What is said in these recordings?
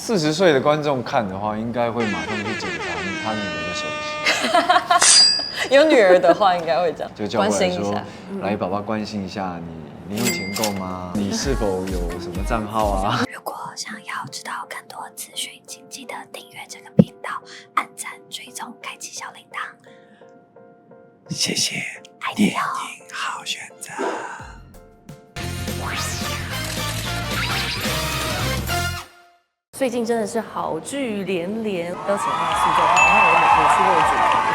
40岁的观众看的话，应该会马上去解答他女儿的手机。有女儿的话，应该会这样，就叫过来说，来，嗯爸爸关心一下你零用钱够吗？你是否有什么账号啊？如果想要知道更多资讯，请记得订阅这个频道，按赞、追踪、开启小铃铛。谢谢，爱你哦。好选择。最近真的是好剧连连，邀请到塑胶花，那我每次去那个主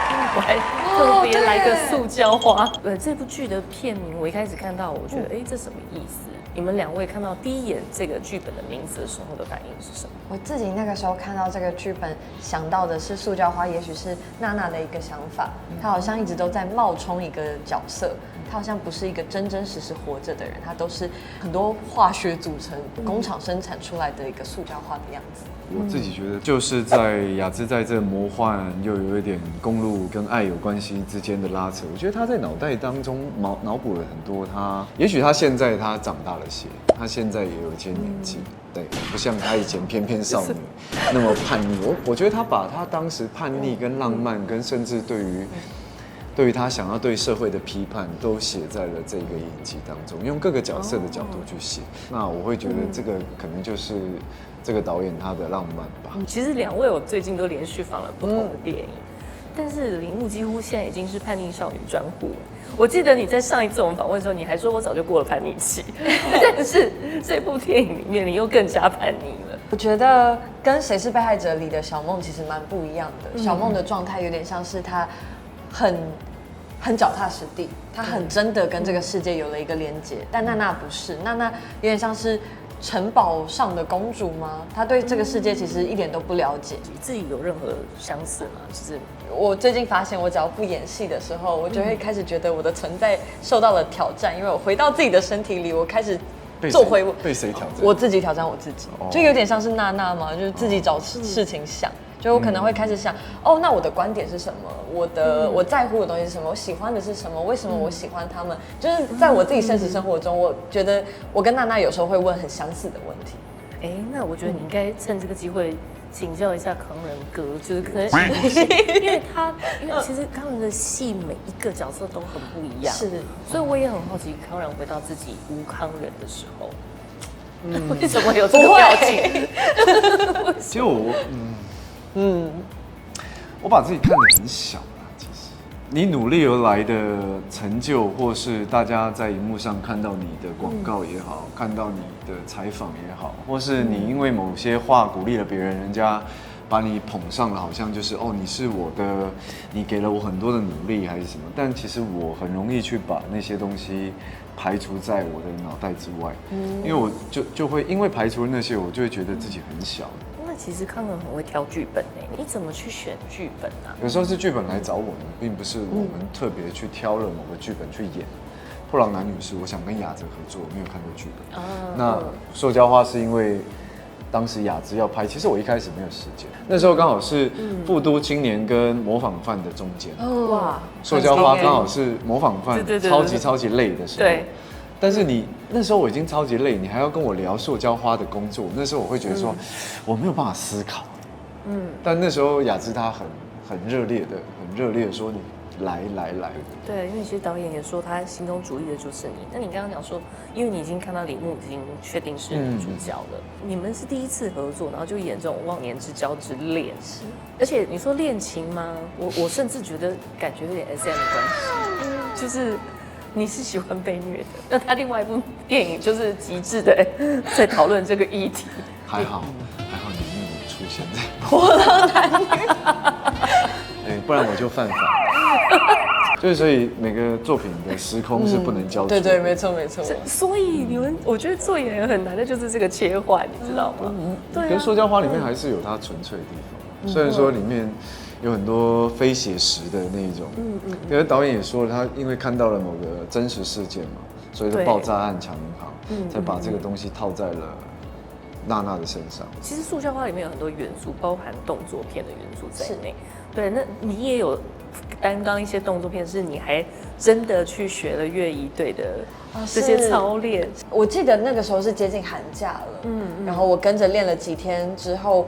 题，我还特别来个塑胶花。这部剧的片名我一开始看到，我觉得这什么意思？你们两位看到第一眼这个剧本的名字的时候的反应是什么？我自己那个时候看到这个剧本，想到的是塑胶花，也许是娜娜的一个想法。她好像一直都在冒充一个角色，她好像不是一个真真实实活着的人，她都是很多化学组成、工厂生产出来的一个塑胶花的样子。我自己觉得，就是在雅芝在这魔幻又有一点公路跟爱有关系之间的拉扯，我觉得他在脑袋当中脑补了很多他，也许他现在他长大了些，他现在也有一些年纪，对，不像他以前翩翩少女那么叛逆。我觉得他把他当时叛逆跟浪漫，跟甚至对于他想要对社会的批判，都写在了这个影集当中，用各个角色的角度去写。那我会觉得这个可能就是这个导演他的浪漫吧。其实两位我最近都连续访了不同的电影，但是铃木几乎现在已经是叛逆少女专户了。我记得你在上一次我们访问的时候，你还说我早就过了叛逆期，但是这部电影里面你又更加叛逆了。我觉得跟《谁是被害者》里的小梦其实蛮不一样的。小梦的状态有点像是她很脚踏实地，她很真的跟这个世界有了一个连接。但娜娜不是，娜娜有点像是城堡上的公主吗？她对这个世界其实一点都不了解。你自己有任何相似吗？就是我最近发现，我只要不演戏的时候，我就会开始觉得我的存在受到了挑战，因为我回到自己的身体里，我开始做回我被谁挑战？我自己挑战我自己，就有点像是娜娜嘛，就是自己找事情想。就我可能会开始想，那我的观点是什么？我在乎的东西是什么？我喜欢的是什么？为什么我喜欢他们？就是在我自己现实生活中，我觉得我跟娜娜有时候会问很相似的问题。那我觉得你应该趁这个机会请教一下康仁哥，就是可能因为其实康仁的戏每一个角色都很不一样，是，所以我也很好奇康仁回到自己无康仁的时候，为什么有这个表情？其实我把自己看得很小啦。其实你努力而来的成就，或是大家在荧幕上看到你的广告也好，看到你的采访也好，或是你因为某些话鼓励了别人，人家把你捧上了，好像就是你是我的，你给了我很多的努力还是什么。但其实我很容易去把那些东西排除在我的脑袋之外，因为我就会因为排除了那些，我就会觉得自己很小。那其实康仁很会挑剧本你怎么去选剧本啊？有时候是剧本来找我们，并不是我们特别去挑了某个剧本去演。破狼男女是我想跟雅哲合作，没有看过剧本。那塑胶花是因为当时雅芝要拍，其实我一开始没有时间，那时候刚好是富都青年跟模仿犯的中间。哇，塑胶花刚好是模仿犯超级累的时候。对。但是你那时候我已经超级累，你还要跟我聊塑胶花的工作，那时候我会觉得说，我没有办法思考。但那时候雅芝她很热烈的说你来。对，因为其实导演也说他心中主意的就是你。那你刚刚讲说，因为你已经看到铃木已经确定是女主角了，你们是第一次合作，然后就演这种忘年之交之恋，是。而且你说恋情吗？我甚至觉得感觉有点 SM 的关系，就是。你是喜欢被虐的，那他另外一部电影就是极致的在讨论这个议题。还好你没有出现在破狼男女，不然我就犯法。就是所以每个作品的时空是不能交错的。对，没错。所以你们，我觉得做演员很难的就是这个切换，你知道吗？对。可是塑胶花里面还是有它纯粹的地方，虽然说里面有很多非写实的那一种，可是导演也说了，他因为看到了某个真实事件嘛，所以就爆炸案抢银行，才把这个东西套在了娜娜的身上。其实塑胶花里面有很多元素，包含动作片的元素在内。对，那你也有担当一些动作片，是你还真的去学了乐仪队的这些操练。我记得那个时候是接近寒假了，然后我跟着练了几天之后，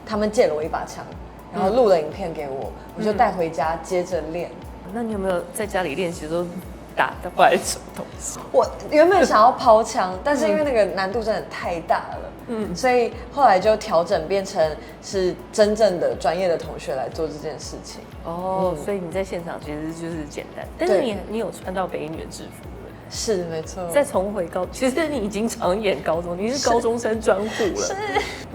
他们借了我一把枪，然后录了影片给我，我就带回家接着练。那你有没有在家里练习的时候打过来什么东西？我原本想要抛枪，但是因为那个难度真的太大了，所以后来就调整变成是真正的专业的同学来做这件事情。哦，所以你在现场其实就是简单，但是你有穿到北一女的制服。是没错。再重回其实你已经常演高中，你是高中生专户了。是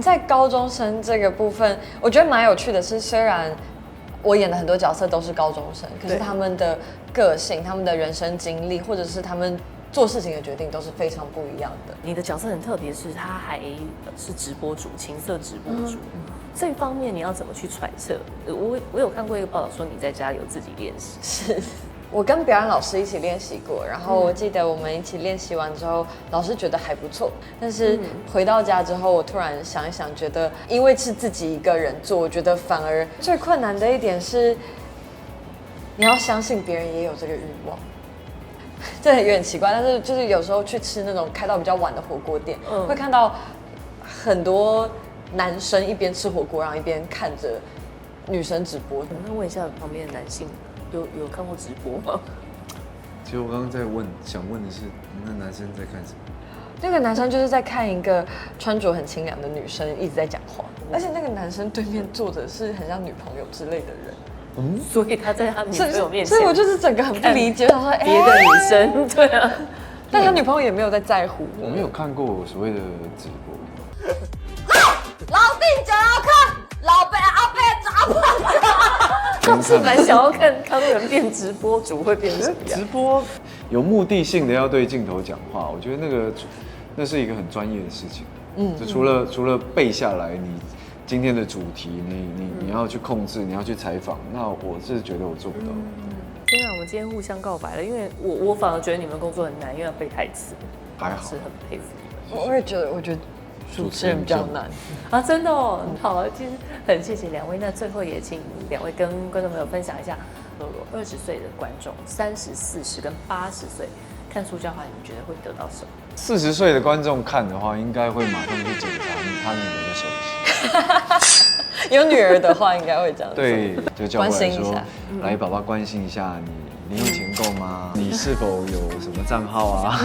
在高中生这个部分，我觉得蛮有趣的是，虽然我演的很多角色都是高中生，可是他们的个性、他们的人生经历，或者是他们做事情的决定都是非常不一样的。你的角色很特别，是他还是直播主，情色直播主。这一方面你要怎么去揣测？我有看过一个报道说你在家里有自己练习。是。我跟表演老师一起练习过，然后我记得我们一起练习完之后，老师觉得还不错。但是回到家之后，我突然想一想，觉得因为是自己一个人做，我觉得反而最困难的一点是，你要相信别人也有这个欲望。这有点奇怪，但是就是有时候去吃那种开到比较晚的火锅店，会看到很多男生一边吃火锅，然后一边看着女生直播。那问一下旁边的男性。有看过直播吗？其实我刚刚想问的是，那男生在看什么？那个男生就是在看一个穿着很清凉的女生一直在讲话，而且那个男生对面坐着是很像女朋友之类的人，所以他在他女朋友面前，所以我就是整个很不理解，他说别的女生，对啊，但他女朋友也没有在乎。我没有看过所谓的直播。老弟想要看，老伯阿伯咋刚是蛮想要看康仁变直播主会变成什么样。直播有目的性的要对镜头讲话，我觉得那是一个很专业的事情。就除了背下来你今天的主题，你要去控制，你要去采访，那我是觉得我做不到。天啊，我们今天互相告白了，因为我反而觉得你们工作很难，因为要背台词。还好，是很佩服你们。我也觉得，主持人比较难啊，真的哦。好，其实很谢谢两位。那最后也请两位跟观众朋友分享一下，20岁的观众、30、40跟80岁看塑胶花，你们觉得会得到什么？40岁的观众看的话，应该会马上去检查他女儿的手机。有女儿的话，应该会这样。对，就叫过来说，来，爸爸关心一下你零用钱够吗？你是否有什么账号啊？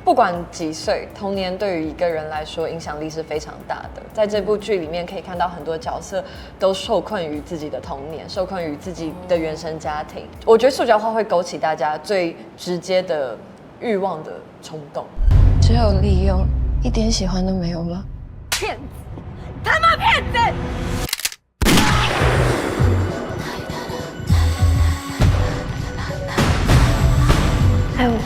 不管几岁，童年对于一个人来说影响力是非常大的。在这部剧里面可以看到很多角色都受困于自己的童年，受困于自己的原生家庭。我觉得塑胶花会勾起大家最直接的欲望的冲动。只有利用，一点喜欢都没有吗？骗子！他妈骗子！爱我吧。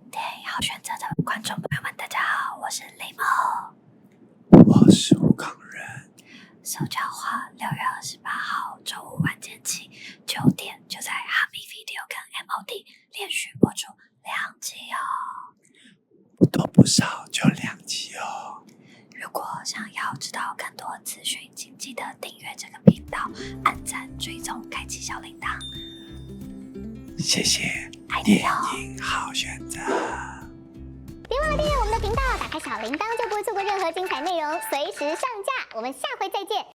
电影好选择的观众朋友们，大家好，我是雷梦，我是吴康仁。塑胶花6月28号周五晚间起9点，就在哈密 Video 跟 MOD 连续播出2集哦，不多不少，就2集哦。如果想要知道更多资讯，请记得订阅这个频道，按赞、追踪、开启小铃铛。谢谢，爱你电哦。影好选择。别忘了订阅我们的频道，打开小铃铛就不会错过任何精彩内容，随时上架。我们下回再见。